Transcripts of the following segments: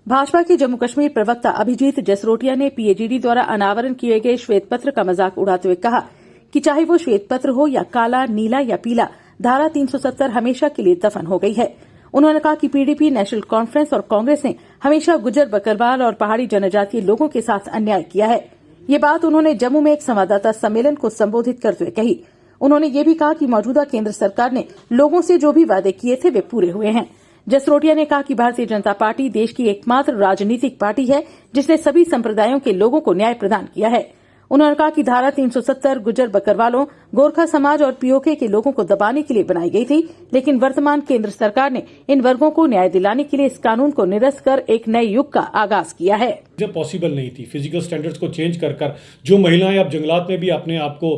भाजपा के जम्मू कश्मीर प्रवक्ता अभिजीत जसरोटिया ने पीएजीडी द्वारा अनावरण किए गए श्वेत पत्र का मजाक उड़ाते हुए कहा कि चाहे वो श्वेत पत्र हो या काला, नीला या पीला, धारा 370 हमेशा के लिए दफन हो गई है। उन्होंने कहा कि पीडीपी, नेशनल कॉन्फ्रेंस और कांग्रेस ने हमेशा गुज्जर, बकरवाल और पहाड़ी जनजातीय लोगों के साथ अन्याय किया है। ये बात उन्होंने जम्मू में एक संवाददाता सम्मेलन को संबोधित करते हुए कही। उन्होंने ये भी कहा कि मौजूदा केंद्र सरकार ने लोगों से जो भी वादे किए थे वे पूरे हुए हैं। जसरोटिया ने कहा कि भारतीय जनता पार्टी देश की एकमात्र राजनीतिक पार्टी है जिसने सभी संप्रदायों के लोगों को न्याय प्रदान किया है। उन्होंने कहा कि धारा 370 गुज्जर, बकरवालों, गोरखा समाज और पीओके के लोगों को दबाने के लिए बनाई गई थी, लेकिन वर्तमान केंद्र सरकार ने इन वर्गों को न्याय दिलाने के लिए इस कानून को निरस्त कर एक नए युग का आगाज किया है। जो पॉसिबल नहीं थी, फिजिकल स्टैंडर्ड्स को चेंज कर जो महिलाएं अब जंगलात में भी अपने आप को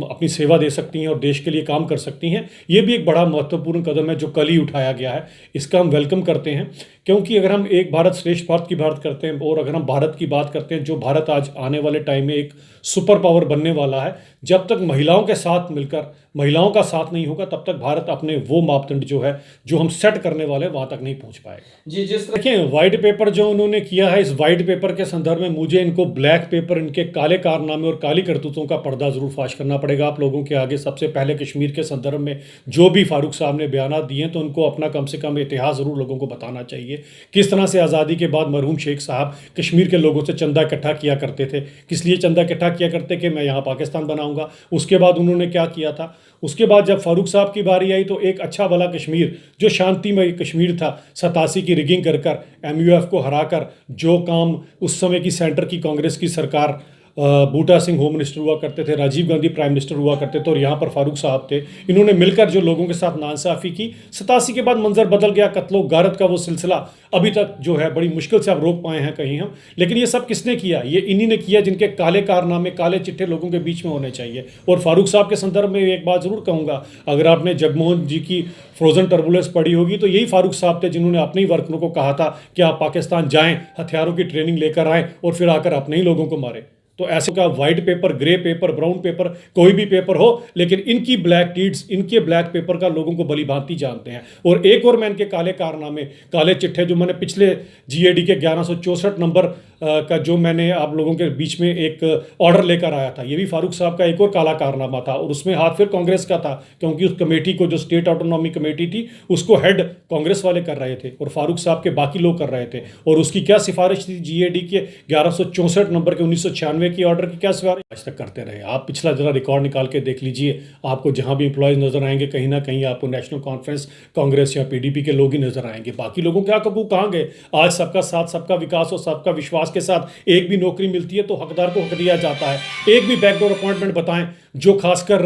अपनी सेवा दे सकती हैं और देश के लिए काम कर सकती हैं, ये भी एक बड़ा महत्वपूर्ण कदम है जो कल ही उठाया गया है। इसका हम वेलकम करते हैं, क्योंकि अगर हम एक भारत श्रेष्ठ भारत की बात करते हैं और अगर हम भारत की बात करते हैं, जो भारत आज आने वाले टाइम में एक सुपर पावर बनने वाला है, जब तक महिलाओं के साथ मिलकर महिलाओं का साथ नहीं होगा तब तक भारत अपने वो मापदंड जो है जो हम सेट करने वाले वहां तक नहीं पहुंच पाएगा। जी, जिस देखिए, व्हाइट पेपर जो उन्होंने किया है, इस व्हाइट पेपर के संदर्भ में मुझे इनको ब्लैक पेपर, इनके काले कारनामे और काली करतूतों का पर्दा जरूर फाश करना पड़ेगा आप लोगों के आगे। सबसे पहले कश्मीर के संदर्भ में जो भी फारूक साहब ने बयान दिए तो उनको अपना कम से कम इतिहास जरूर लोगों को बताना चाहिए। किस तरह से आज़ादी के बाद मरहूम शेख साहब कश्मीर के लोगों से चंदा इकट्ठा किया करते थे, किस लिए चंदा इकट्ठा किया करते कि मैं यहाँ पाकिस्तान बनाऊंगा। उसके बाद उन्होंने क्या किया था, उसके बाद जब फारूक साहब की बारी आई तो एक अच्छा भला कश्मीर जो शांतिमय कश्मीर था, 87 की रिगिंग कर MUF को हराकर जो काम उस समय की सेंटर की कांग्रेस की सरकार, बूटा सिंह होम मिनिस्टर हुआ करते थे, राजीव गांधी प्राइम मिनिस्टर हुआ करते थे और यहाँ पर फारूक साहब थे, इन्होंने मिलकर जो लोगों के साथ नाइंसाफ़ी की। 87 के बाद मंजर बदल गया, कत्लो गारत का वो सिलसिला अभी तक जो है बड़ी मुश्किल से अब रोक पाए हैं कहीं हम। लेकिन ये सब किसने किया? ये इन्हीं ने किया जिनके काले कारनामे, काले चिट्ठे लोगों के बीच में होने चाहिए। और फारूक साहब के संदर्भ में एक बात ज़रूर कहूँगा, अगर आपने जगमोहन जी की फ्रोजन टर्बुलेंस पढ़ी होगी तो यही फारूक साहब थे जिन्होंने अपने ही वर्करों को कहा था कि आप पाकिस्तान जाएं, हथियारों की ट्रेनिंग लेकर आएँ और फिर आकर अपने ही लोगों को मारें। तो ऐसे का white paper, grey paper, brown paper, कोई भी पेपर हो, लेकिन इनकी ब्लैक डीड्स, इनके ब्लैक पेपर का लोगों को भली भांति जानते हैं। और एक और मैं इनके काले कारनामे, काले चिट्ठे जो मैंने पिछले GAD के 1164 नंबर का जो मैंने आप लोगों के बीच में एक ऑर्डर लेकर आया था, ये भी फारूक साहब का एक और काला कारनामा था। और उसमें हाथ फिर कांग्रेस का था, क्योंकि उस कमेटी को, जो स्टेट ऑटोनॉमी कमेटी थी, उसको हेड कांग्रेस वाले कर रहे थे और फारूक साहब के बाकी लोग कर रहे थे। और उसकी क्या सिफारिश थी? GAD के 1164 नंबर के 1996 की ऑर्डर की क्या सिफारिश आज तक करते रहे। आप पिछला जरा रिकॉर्ड निकाल के देख लीजिए, आपको जहां भी एम्प्लॉयज नजर आएंगे कहीं ना कहीं आपको नेशनल कॉन्फ्रेंस, कांग्रेस या PDP के लोग ही नजर आएंगे। बाकी लोगों क्या कबू कहाँ गए? आज सबका साथ, सबका विकास और सबका विश्वास के साथ एक भी नौकरी मिलती है तो हकदार को हक दिया जाता है। एक भी बैकडोर अपॉइंटमेंट बताएं, जो खासकर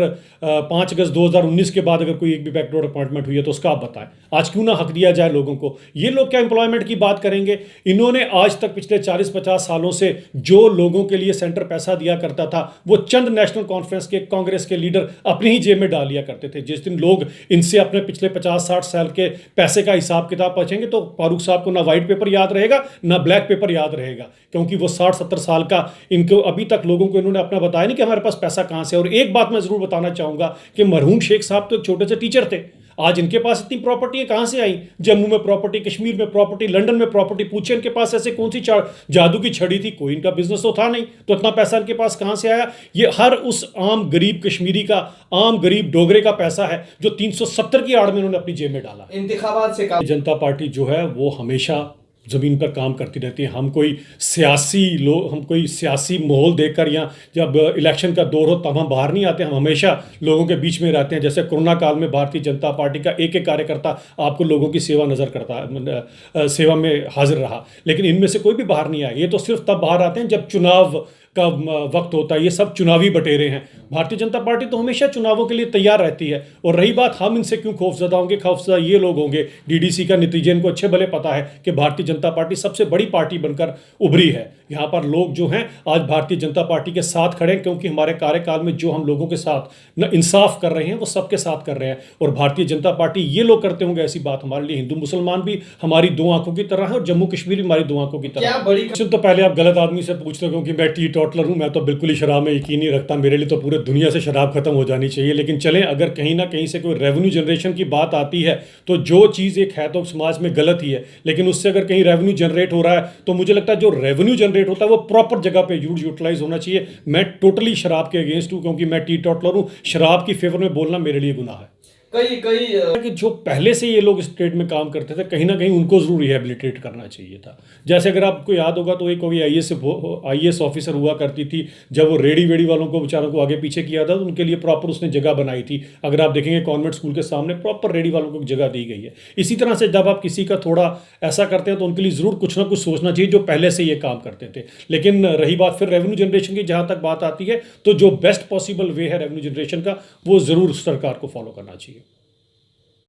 5 अगस्त 2019 के बाद अगर कोई एक भी बैकडोर अपॉइंटमेंट हुई है तो उसका आप बताएं। आज क्यों ना हक दिया जाए लोगों को? ये लोग क्या एम्प्लॉयमेंट की बात करेंगे? इन्होंने आज तक पिछले 40-50 सालों से जो लोगों के लिए सेंटर पैसा दिया करता था वो चंद नेशनल कॉन्फ्रेंस के, कांग्रेस के लीडर अपनी ही जेब में डाल लिया करते थे। जिस दिन लोग इनसे अपने पिछले 50-60 साल के पैसे का हिसाब किताब पूछेंगे तो फारूक साहब को ना व्हाइट पेपर याद रहेगा ना ब्लैक पेपर याद रहेगा, क्योंकि वो 60-70 साल का, इनको अभी तक लोगों को इन्होंने अपना बताया नहीं कि हमारे पास पैसा कहां से। और एक बात मैं जरूर बताना चाहूंगा कि मरहूम शेख साहब तो एक छोटे से टीचर थे, आज इनके पास इतनी प्रॉपर्टी कहां से आई? जम्मू में प्रॉपर्टी, कश्मीर में प्रॉपर्टी, लंदन में प्रॉपर्टी। पूछे इनके पास ऐसे कौन सी जादू की छड़ी थी? कोई इनका बिजनेस तो था नहीं, तो इतना पैसा इनके पास कहां से आया? ये हर उस आम गरीब कश्मीरी का, आम गरीब डोगरे का पैसा है जो 370 की आड़ में उन्होंने अपनी जेब में डाला। इंतखाबात से जनता पार्टी जो है वो हमेशा ज़मीन पर काम करती रहती है। हम कोई सियासी माहौल देखकर या जब इलेक्शन का दौर हो तब हम बाहर नहीं आते, हम हमेशा लोगों के बीच में रहते हैं। जैसे कोरोना काल में भारतीय जनता पार्टी का एक कार्यकर्ता आपको लोगों की सेवा में हाजिर रहा, लेकिन इनमें से कोई भी बाहर नहीं आया। ये तो सिर्फ तब बाहर आते हैं जब चुनाव का वक्त होता है। ये सब चुनावी बटेरे हैं। भारतीय जनता पार्टी तो हमेशा चुनावों के लिए तैयार रहती है। और रही बात हम इनसे क्यों खौफजदा होंगे, खौफजदा ये लोग होंगे, DDC का नतीजे इनको अच्छे भले पता है कि भारतीय जनता पार्टी सबसे बड़ी पार्टी बनकर उभरी है। यहाँ पर लोग जो हैं आज भारतीय जनता पार्टी के साथ खड़े हैं, क्योंकि हमारे कार्यकाल में जो हम लोगों के साथ न इंसाफ कर रहे हैं वो सबके साथ कर रहे हैं। और भारतीय जनता पार्टी ये लोग करते होंगे ऐसी बात हमारे लिए हिंदू मुसलमान भी हमारी दो आंखों की तरह है और जम्मू कश्मीर भी हमारी दो आंखों की तरह है। तो पहले आप गलत आदमी से पूछ रहे हो कि मैं टी टॉटलर हूँ, मैं तो बिल्कुल ही शराब में यकीन नहीं रखता। मेरे लिए तो पूरे दुनिया से शराब खत्म हो जानी चाहिए। लेकिन चलें, अगर कहीं ना कहीं से कोई रेवेन्यू जनरेशन की बात आती है तो जो चीज़ एक है तो समाज में गलत ही है, लेकिन उससे अगर कहीं रेवेन्यू जनरेट हो रहा है तो मुझे लगता है जो रेवेन्यू जनरेट होता है वो प्रॉपर जगह पे यूटिलाइज होना चाहिए। मैं टोटली शराब के अगेंस्ट हूँ, क्योंकि मैं टी टॉटलर हूँ। शराब की फेवर में बोलना मेरे लिए गुनाह है। कि जो पहले से ये लोग इस ट्रेड में काम करते थे, कहीं ना कहीं उनको जरूर रिहेबिलिटेट करना चाहिए था। जैसे अगर आपको याद होगा तो एक कोई आईएएस ऑफिसर हुआ करती थी, जब वो रेडी वेडी वालों को बेचारों को आगे पीछे किया था तो उनके लिए प्रॉपर उसने जगह बनाई थी। अगर आप देखेंगे कॉन्वेंट स्कूल के सामने प्रॉपर रेडी वालों को जगह दी गई है। इसी तरह से जब आप किसी का थोड़ा ऐसा करते हैं तो उनके लिए जरूर कुछ ना कुछ सोचना चाहिए, जो पहले से ये काम करते थे। लेकिन रही बात फिर रेवेन्यू जनरेशन की, जहाँ तक बात आती है तो जो बेस्ट पॉसिबल वे है रेवेन्यू जनरेशन का, वो जरूर सरकार को फॉलो करना चाहिए।